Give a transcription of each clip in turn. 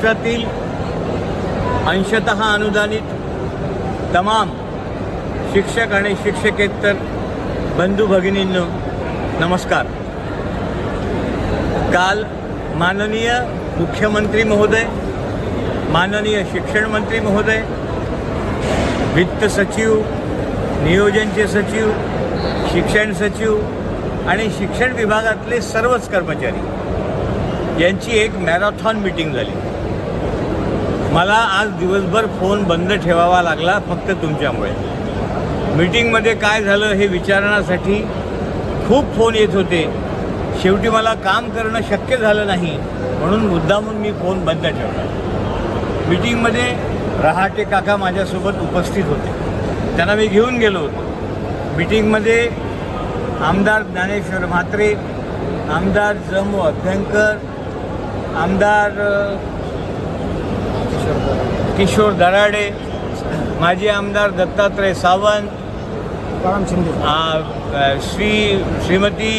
महाराष्ट्रातील अंशतः अनुदानित तमाम शिक्षक आणि शिक्षकेतर बंधू भगिनींनो नमस्कार। काल माननीय मुख्यमंत्री महोदय, माननीय शिक्षण मंत्री महोदय, वित्त सचिव, नियोजनचे सचिव, शिक्षण सचिव आणि शिक्षण विभागातले सर्वच कर्मचारी यांची एक मॅरेथॉन मीटिंग झाली। मला आज दिवसभर फोन बंद ठेवावा लागला फक्त तुमच्यामुळे। मीटिंगमध्ये काय झालं हे विचारण्यासाठी खूप फोन येत होते। शेवटी मला काम करणं शक्य झालं नाही म्हणून मुद्दामून मी फोन बंद ठेवला। मीटिंगमध्ये रहाटे काका माझ्यासोबत उपस्थित होते, त्यांना मी घेऊन गेलो होतो। मीटिंगमध्ये आमदार ज्ञानेश्वर म्हात्रे, आमदार जमू अभ्यंकर, आमदार किशोर दराडे, माजी आमदार दत्तात्रय सावंत, श्रीमती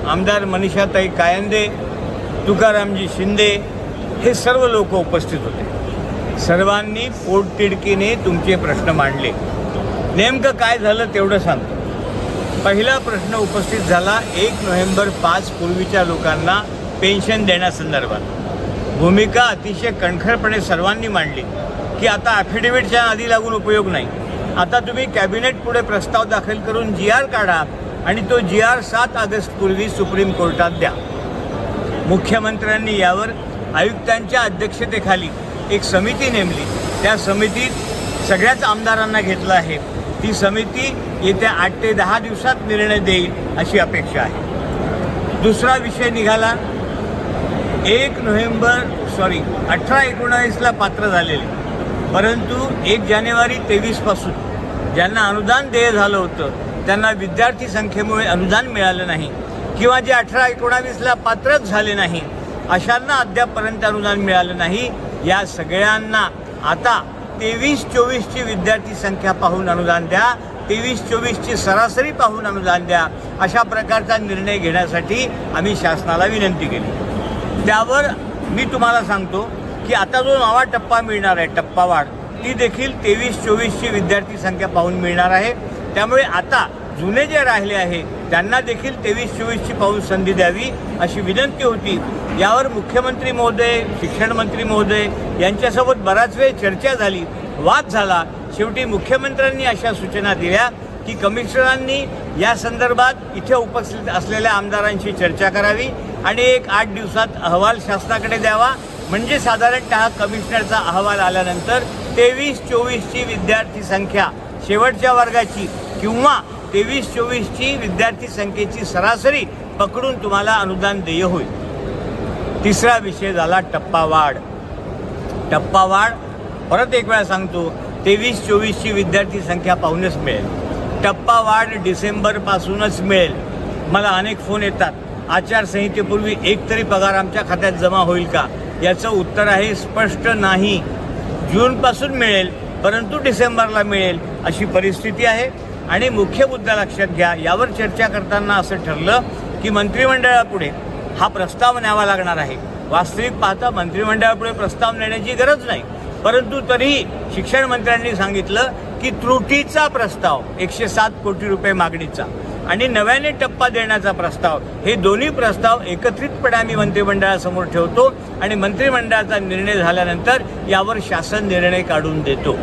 आमदार मनीषाताई कायंदे, तुकारामजी शिंदे, हे सर्व लोक उपस्थित होते। सर्वांनी पोटतिडकीने तुमचे प्रश्न मांडले। नेमकं काय झालं तेवढं सांगतो। पहिला प्रश्न उपस्थित झाला 1 नोव्हेंबर 5 पूर्वीच्या लोकांना पेन्शन देण्यासंदर्भात। भूमिका अतिशय कणखरपणे सर्वांनी मांडली की आता ॲफिडेव्हिटच्या आधी लागून उपयोग नाही। आता तुम्ही कॅबिनेट पुढे प्रस्ताव दाखल करून GR काढा आणि तो GR 7 ऑगस्टपूर्वी सुप्रीम कोर्टात द्या। मुख्यमंत्र्यांनी यावर आयुक्तांच्या अध्यक्षतेखाली एक समिती नेमली। त्या समितीत सगळ्याच आमदारांना घेतलं आहे। ती समिती येत्या 8 ते 10 दिवसात निर्णय देईल अशी अपेक्षा आहे। दुसरा विषय निघाला 18-19ला पात्र झालेले, परंतु 1 जानेवारी 23 पासून ज्यांना अनुदान देय झालं होतं त्यांना विद्यार्थी संख्येमुळे अनुदान मिळालं नाही किंवा जे 18-19ला पात्रच झाले नाही अशांना अद्यापपर्यंत अनुदान मिळालं नाही। या सगळ्यांना आता 23-24ची विद्यार्थी संख्या पाहून अनुदान द्या, 23-24ची सरासरी पाहून अनुदान द्या, अशा प्रकारचा निर्णय घेण्यासाठी आम्ही शासनाला विनंती केली। त्यावर मी तुम्हाला सांगतो की आता जो नवा टप्पा मिळणार आहे, टप्पावाढ, ती देखील 23-24ची विद्यार्थी संख्या पाहून मिळणार आहे। त्यामुळे आता जुने जे राहिले आहे त्यांना देखील 23-24ची पाहून संधी द्यावी अशी विनंती होती। यावर मुख्यमंत्री महोदय, शिक्षण मंत्री महोदय यांच्यासोबत बराच वेळ चर्चा झाली, वाद झाला। शेवटी मुख्यमंत्र्यांनी अशा सूचना दिल्या की कमिशनरांनी या संदर्भात इथे उपस्थित असलेल्या आमदारांशी चर्चा करावी आणि एक 8 दिवसात अहवाल शासनाकडे द्यावा, म्हणजे साधारणतः कमिशनरचा अहवाल आल्यानंतर 23-24ची विद्यार्थी संख्या शेवटच्या वर्गाची किंवा 23-24ची विद्यार्थी संख्येची सरासरी पकडून तुम्हाला अनुदान देय होईल। तिसरा विषय झाला टप्पावाढ। टप्पावाढ परत एक वेळा सांगतो, 23-24ची विद्यार्थी संख्या पाहूनच मिळेल। टप्पावाढ डिसेंबरपासूनच मिळेल। मला अनेक फोन येतात, आचारसंहितेपूर्वी एक तरी पगार आमच्या खात्यात जमा होईल का? याचं उत्तर आहे स्पष्ट नाही। जूनपासून मिळेल परंतु डिसेंबरला मिळेल अशी परिस्थिती आहे। आणि मुख्य मुद्दा लक्षात घ्या, यावर चर्चा करताना असं ठरलं की मंत्रिमंडळापुढे हा प्रस्ताव न्यावा लागणार आहे। वास्तविक पाहता मंत्रिमंडळापुढे प्रस्ताव नेण्याची गरज नाही, परंतु तरीही शिक्षण मंत्र्यांनी सांगितलं की त्रुटीचा प्रस्ताव 107 कोटी रुपये मागणीचा आणि नव्याने टप्पा देण्याचा प्रस्ताव, हे दोन्ही प्रस्ताव एकत्रितपणे आम्ही मंत्रिमंडळासमोर ठेवतो आणि मंत्रिमंडळाचा निर्णय झाल्यानंतर यावर शासन निर्णय काढून देतो।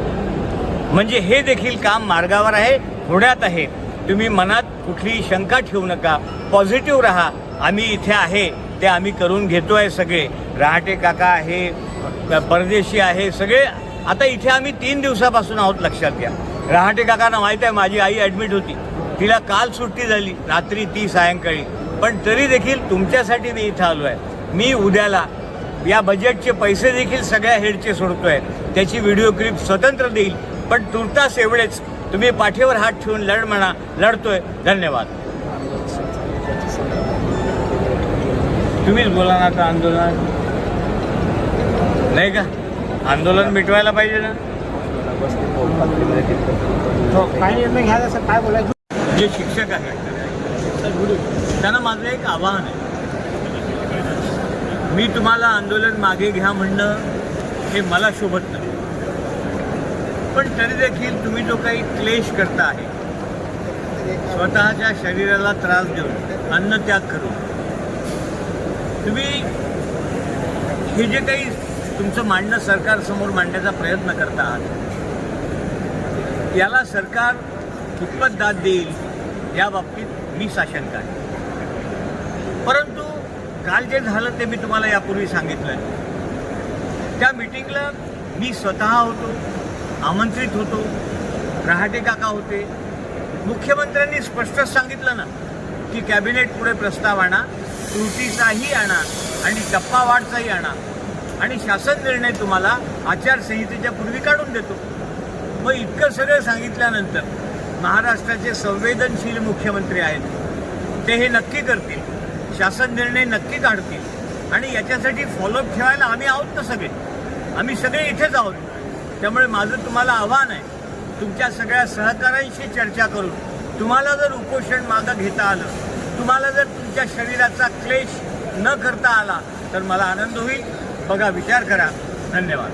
म्हणजे हे देखील काम मार्गावर आहे, होण्यात आहे। तुम्ही मनात कुठलीही शंका ठेवू नका, पॉझिटिव्ह राहा। आम्ही इथे आहे ते आम्ही करून घेतोय। सगळे रहाटे काका आहे, परदेशी आहे, सगळे आता इथे आम्ही 3 दिवसापासून आहोत, लक्षात घ्या। रहाटे काकांना माहीत आहे माझी आई ॲडमिट होती, तिला काल सुट्टी झाली, रात्री ती सायंकाळी, पण तरी देखील तुमच्यासाठी मी इथं आलो आहे। मी उद्याला या बजेटचे पैसे देखील सगळ्या हेडचे सोडतोय, त्याची व्हिडिओ क्लिप स्वतंत्र देईल, पण तुर्तास एवढेच, तुम्ही पाठीवर हात ठेवून लढ म्हणा, लढतोय। धन्यवाद। तुम्हीच बोला ना आता, आंदोलन नाही का? आंदोलन मिटवायला पाहिजे ना। काय निर्णय घ्यायचा सर, काय बोलायचं? जे शिक्षक आहेत त्यांना माझं एक आवाहन आहे। मी तुम्हाला आंदोलन मागे घ्या म्हणणं हे मला शोभत नाही. पण तरी देखील तुम्ही जो काही क्लेश करता आहे, स्वतःच्या शरीराला त्रास देऊन, अन्नत्याग करून तुम्ही हे जे काही तुमचं मांडणं सरकारसमोर मांडण्याचा प्रयत्न करता आहात, याला सरकार कितपत दाद देईल या बाबतीत मी साशंक आहे. परंतु काल जे झालं ते मी तुम्हाला यापूर्वी सांगितलं आहे. त्या मीटिंगला मी स्वतः होतो, आमंत्रित होतो, रहाटे काका होते. मुख्यमंत्र्यांनी स्पष्टच सांगितलं ना की कॅबिनेट पुढे प्रस्ताव आणा, त्रुटीचाही आणा आणि टप्पावाढचाही आणा आणि शासन निर्णय तुम्हाला आचारसंहितेच्या पूर्वी काढून देतो. मग इतकं सगळं सांगितल्यानंतर महाराष्ट्राचे संवेदनशील मुख्यमंत्री आहेत, ते हे नक्की करतील, शासन निर्णय नक्की काढतील आणि याच्यासाठी फॉलोअप ठेवायला आम्ही आहोत ना सगळे. आम्ही सगळे इथेच आहोत. त्यामुळे माझं तुम्हाला आव्हान आहे, तुमच्या सगळ्या सहकाऱ्यांशी चर्चा करून तुम्हाला जर उपोषण मागं घेता आलं, तुम्हाला जर तुमच्या शरीराचा क्लेश न करता आला तर मला आनंद होईल. बघा, विचार करा. धन्यवाद.